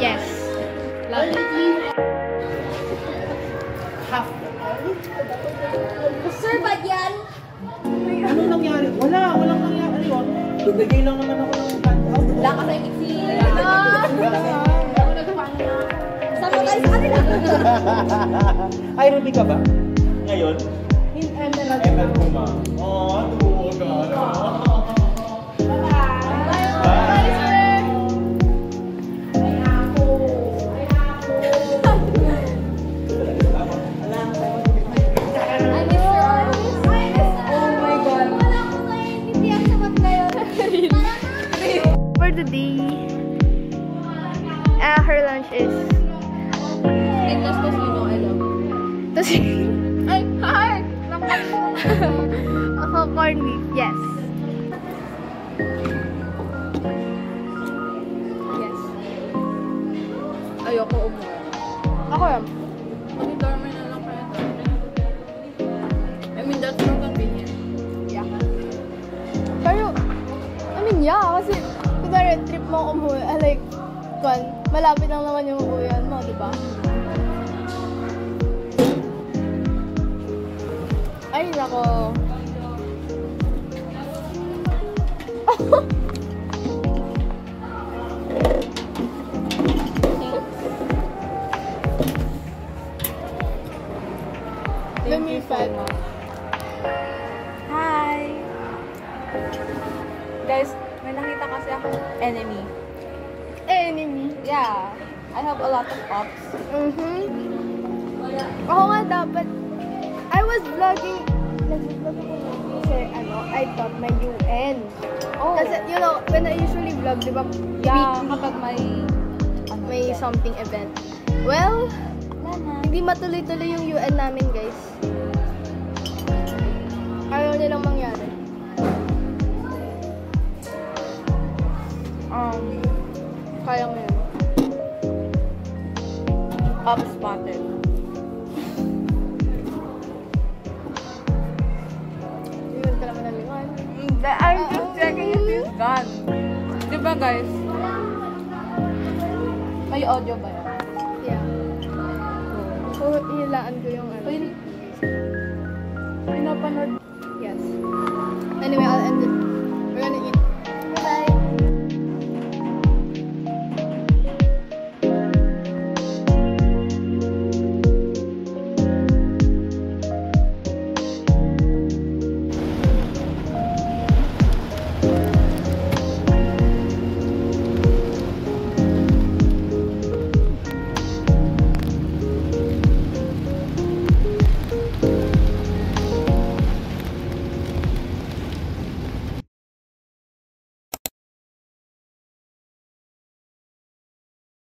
Yes. Love it. Half. Sir, ba't yan? Ano nangyari? Walang nangyari yun. Nagbigay lang naman ako ng kanta. Wala ka sa imiksi. Saan mo tayo sa kanila? Ay, Ruby ka ba? Ngayon? Emerald. Emerald ko ma. Oh, tuwa ka. Bye, sir. For today, her lunch is Ay, hi! ako corned beef, yes. Yes. Ayoko umuwi. Ako yan. Mag-dormer na lang kaya I mean, that's not convenient. Yeah. Pero, I mean, yeah, kasi kunwari trip mo umuwi, like, malapit lang naman yung uuwian mo, di ba? Ay, nako. Let me find out. Hi! Guys, may nakita kasi akong enemy. Enemy. Yeah. I have a lot of ops. Ako nga dapat, I was vlogging, nag-vlog ako kasi I thought may UN. Oh. Kasi, you know, when I usually vlog, di ba, Yeah, weekly, kapag may something event. Well, hindi matuloy-tuloy yung UN namin, guys. Ayaw nilang mangyari. Kaya mo yun. up spotted. Yun ka naman nalingan. I'm just checking if he's gone. Diba guys? May audio ba yan? Yeah. So, hilaan ko yung ano. Pinapanood. Yes. Anyway, I'll end it. We're gonna eat.